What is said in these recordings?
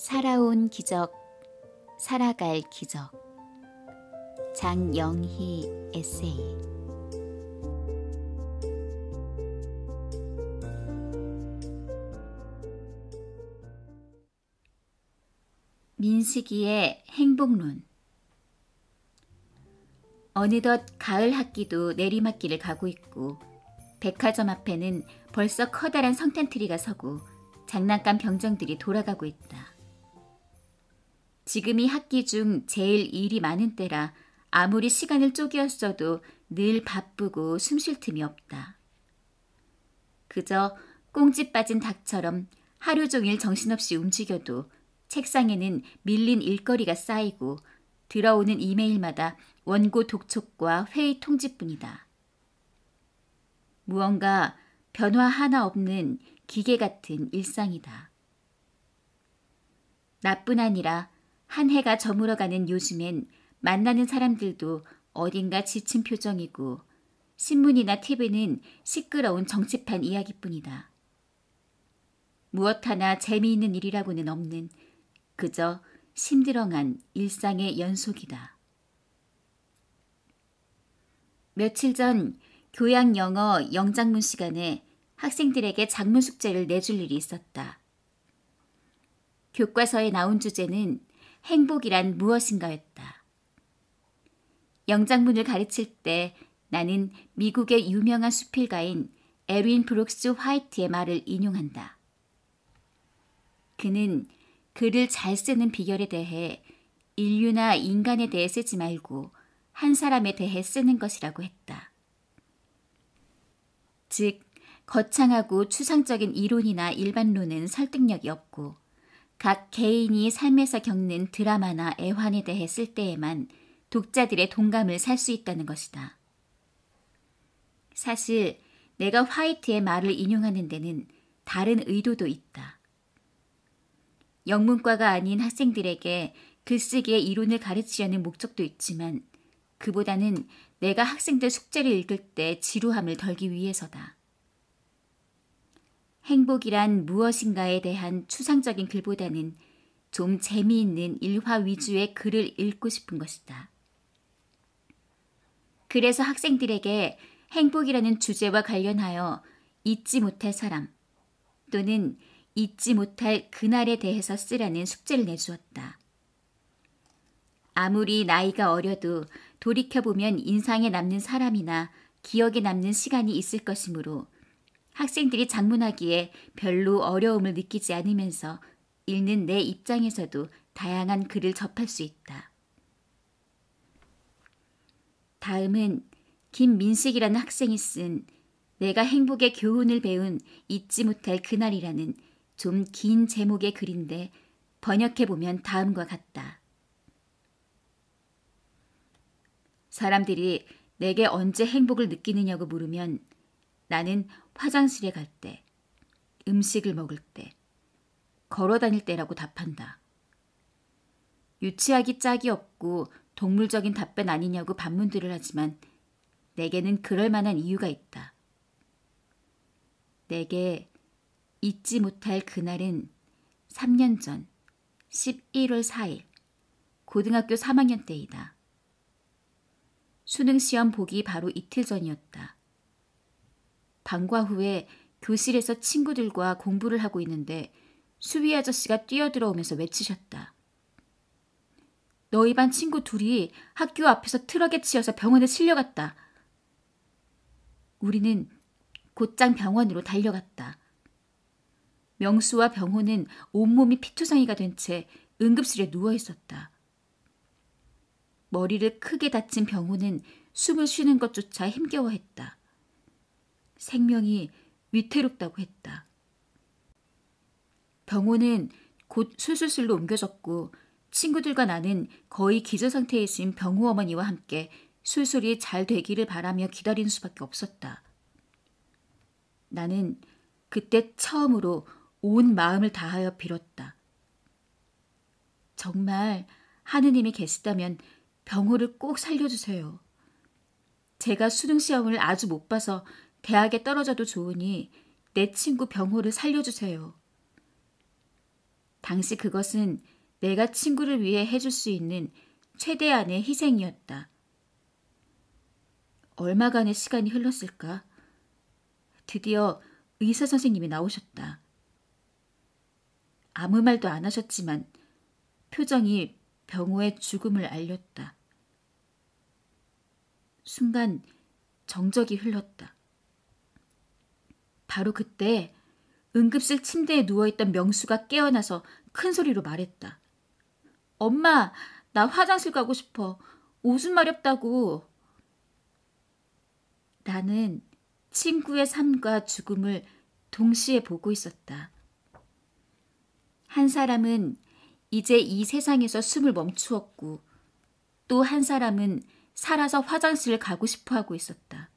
살아온 기적, 살아갈 기적. 장영희 에세이. 민식이의 행복론. 어느덧 가을 학기도 내리막길을 가고 있고 백화점 앞에는 벌써 커다란 성탄트리가 서고 장난감 병정들이 돌아가고 있다. 지금이 학기 중 제일 일이 많은 때라 아무리 시간을 쪼개었어도 늘 바쁘고 숨쉴 틈이 없다. 그저 꽁지 빠진 닭처럼 하루 종일 정신없이 움직여도 책상에는 밀린 일거리가 쌓이고 들어오는 이메일마다 원고 독촉과 회의 통지뿐이다. 무언가 변화 하나 없는 기계 같은 일상이다. 나뿐 아니라 한 해가 저물어가는 요즘엔 만나는 사람들도 어딘가 지친 표정이고 신문이나 TV는 시끄러운 정치판 이야기뿐이다. 무엇 하나 재미있는 일이라고는 없는 그저 심드렁한 일상의 연속이다. 며칠 전 교양 영어 영장문 시간에 학생들에게 작문 숙제를 내줄 일이 있었다. 교과서에 나온 주제는 행복이란 무엇인가였다. 영장문을 가르칠 때 나는 미국의 유명한 수필가인 에린 브룩스 화이트의 말을 인용한다. 그는 글을 잘 쓰는 비결에 대해 인류나 인간에 대해 쓰지 말고 한 사람에 대해 쓰는 것이라고 했다. 즉, 거창하고 추상적인 이론이나 일반론은 설득력이 없고 각 개인이 삶에서 겪는 드라마나 애환에 대해 쓸 때에만 독자들의 동감을 살 수 있다는 것이다. 사실 내가 화이트의 말을 인용하는 데는 다른 의도도 있다. 영문과가 아닌 학생들에게 글쓰기의 이론을 가르치려는 목적도 있지만 그보다는 내가 학생들 숙제를 읽을 때 지루함을 덜기 위해서다. 행복이란 무엇인가에 대한 추상적인 글보다는 좀 재미있는 일화 위주의 글을 읽고 싶은 것이다. 그래서 학생들에게 행복이라는 주제와 관련하여 잊지 못할 사람 또는 잊지 못할 그날에 대해서 쓰라는 숙제를 내주었다. 아무리 나이가 어려도 돌이켜보면 인상에 남는 사람이나 기억에 남는 시간이 있을 것이므로 학생들이 작문하기에 별로 어려움을 느끼지 않으면서 읽는 내 입장에서도 다양한 글을 접할 수 있다. 다음은 김민식이라는 학생이 쓴 내가 행복의 교훈을 배운 잊지 못할 그날이라는 좀 긴 제목의 글인데 번역해보면 다음과 같다. 사람들이 내게 언제 행복을 느끼느냐고 물으면 나는 화장실에 갈 때, 음식을 먹을 때, 걸어 다닐 때라고 답한다. 유치하기 짝이 없고 동물적인 답변 아니냐고 반문들을 하지만 내게는 그럴 만한 이유가 있다. 내게 잊지 못할 그날은 3년 전 11월 4일 고등학교 3학년 때이다. 수능시험 보기 바로 이틀 전이었다. 방과 후에 교실에서 친구들과 공부를 하고 있는데 수위 아저씨가 뛰어들어오면서 외치셨다. 너희 반 친구 둘이 학교 앞에서 트럭에 치여서 병원에 실려갔다. 우리는 곧장 병원으로 달려갔다. 명수와 병호는 온몸이 피투성이가 된 채 응급실에 누워 있었다. 머리를 크게 다친 병호는 숨을 쉬는 것조차 힘겨워했다. 생명이 위태롭다고 했다. 병호는 곧 수술실로 옮겨졌고 친구들과 나는 거의 기절상태이신 병호 어머니와 함께 수술이 잘 되기를 바라며 기다리는 수밖에 없었다. 나는 그때 처음으로 온 마음을 다하여 빌었다. 정말 하느님이 계시다면 병호를 꼭 살려주세요. 제가 수능시험을 아주 못 봐서 대학에 떨어져도 좋으니 내 친구 병호를 살려주세요. 당시 그것은 내가 친구를 위해 해줄 수 있는 최대한의 희생이었다. 얼마간의 시간이 흘렀을까? 드디어 의사 선생님이 나오셨다. 아무 말도 안 하셨지만 표정이 병호의 죽음을 알렸다. 순간 정적이 흘렀다. 바로 그때 응급실 침대에 누워있던 명수가 깨어나서 큰 소리로 말했다. 엄마, 나 화장실 가고 싶어. 오줌 마렵다고. 나는 친구의 삶과 죽음을 동시에 보고 있었다. 한 사람은 이제 이 세상에서 숨을 멈추었고 또 한 사람은 살아서 화장실을 가고 싶어 하고 있었다.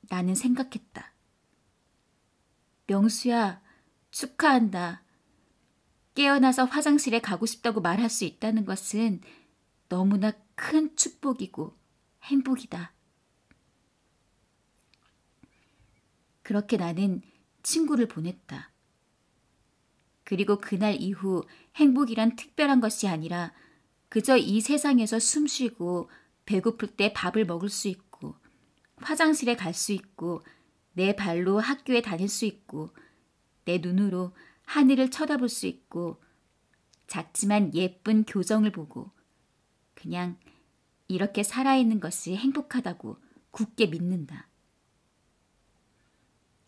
나는 생각했다. 명수야, 축하한다. 깨어나서 화장실에 가고 싶다고 말할 수 있다는 것은 너무나 큰 축복이고 행복이다. 그렇게 나는 친구를 보냈다. 그리고 그날 이후 행복이란 특별한 것이 아니라 그저 이 세상에서 숨 쉬고 배고플 때 밥을 먹을 수 있고 화장실에 갈 수 있고 내 발로 학교에 다닐 수 있고 내 눈으로 하늘을 쳐다볼 수 있고 작지만 예쁜 교정을 보고 그냥 이렇게 살아있는 것이 행복하다고 굳게 믿는다.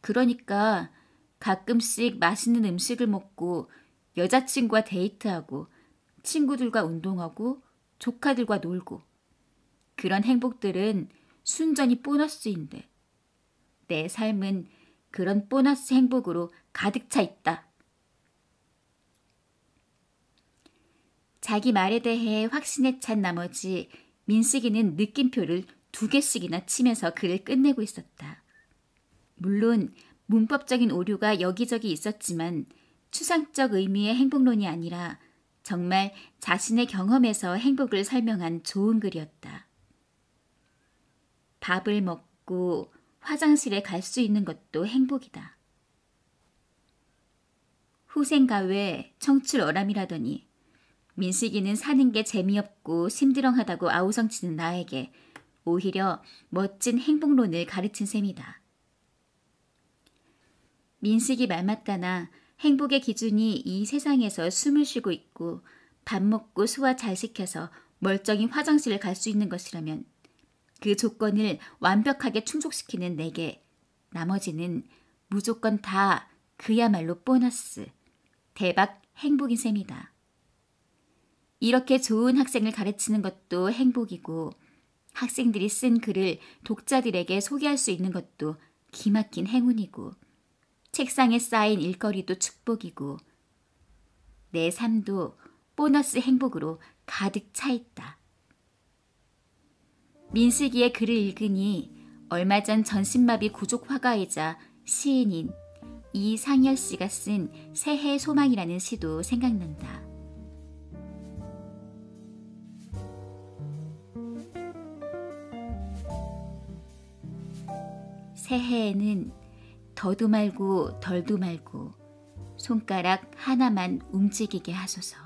그러니까 가끔씩 맛있는 음식을 먹고 여자친구와 데이트하고 친구들과 운동하고 조카들과 놀고 그런 행복들은 순전히 보너스인데 내 삶은 그런 보너스 행복으로 가득 차 있다. 자기 말에 대해 확신에 찬 나머지 민식이는 느낌표를 2개씩이나 치면서 글을 끝내고 있었다. 물론 문법적인 오류가 여기저기 있었지만 추상적 의미의 행복론이 아니라 정말 자신의 경험에서 행복을 설명한 좋은 글이었다. 밥을 먹고 화장실에 갈 수 있는 것도 행복이다. 후생가외 청출어람이라더니 민식이는 사는 게 재미없고 심드렁하다고 아우성치는 나에게 오히려 멋진 행복론을 가르친 셈이다. 민식이 말 맞다나 행복의 기준이 이 세상에서 숨을 쉬고 있고 밥 먹고 소화 잘 시켜서 멀쩡히 화장실을 갈 수 있는 것이라면 그 조건을 완벽하게 충족시키는 내게 나머지는 무조건 다 그야말로 보너스, 대박 행복인 셈이다. 이렇게 좋은 학생을 가르치는 것도 행복이고 학생들이 쓴 글을 독자들에게 소개할 수 있는 것도 기막힌 행운이고 책상에 쌓인 일거리도 축복이고 내 삶도 보너스 행복으로 가득 차 있다. 민식이의 글을 읽으니 얼마 전 전신마비 구족 화가이자 시인인 이상열 씨가 쓴 새해의 소망이라는 시도 생각난다. 새해에는 더도 말고 덜도 말고 손가락 하나만 움직이게 하소서.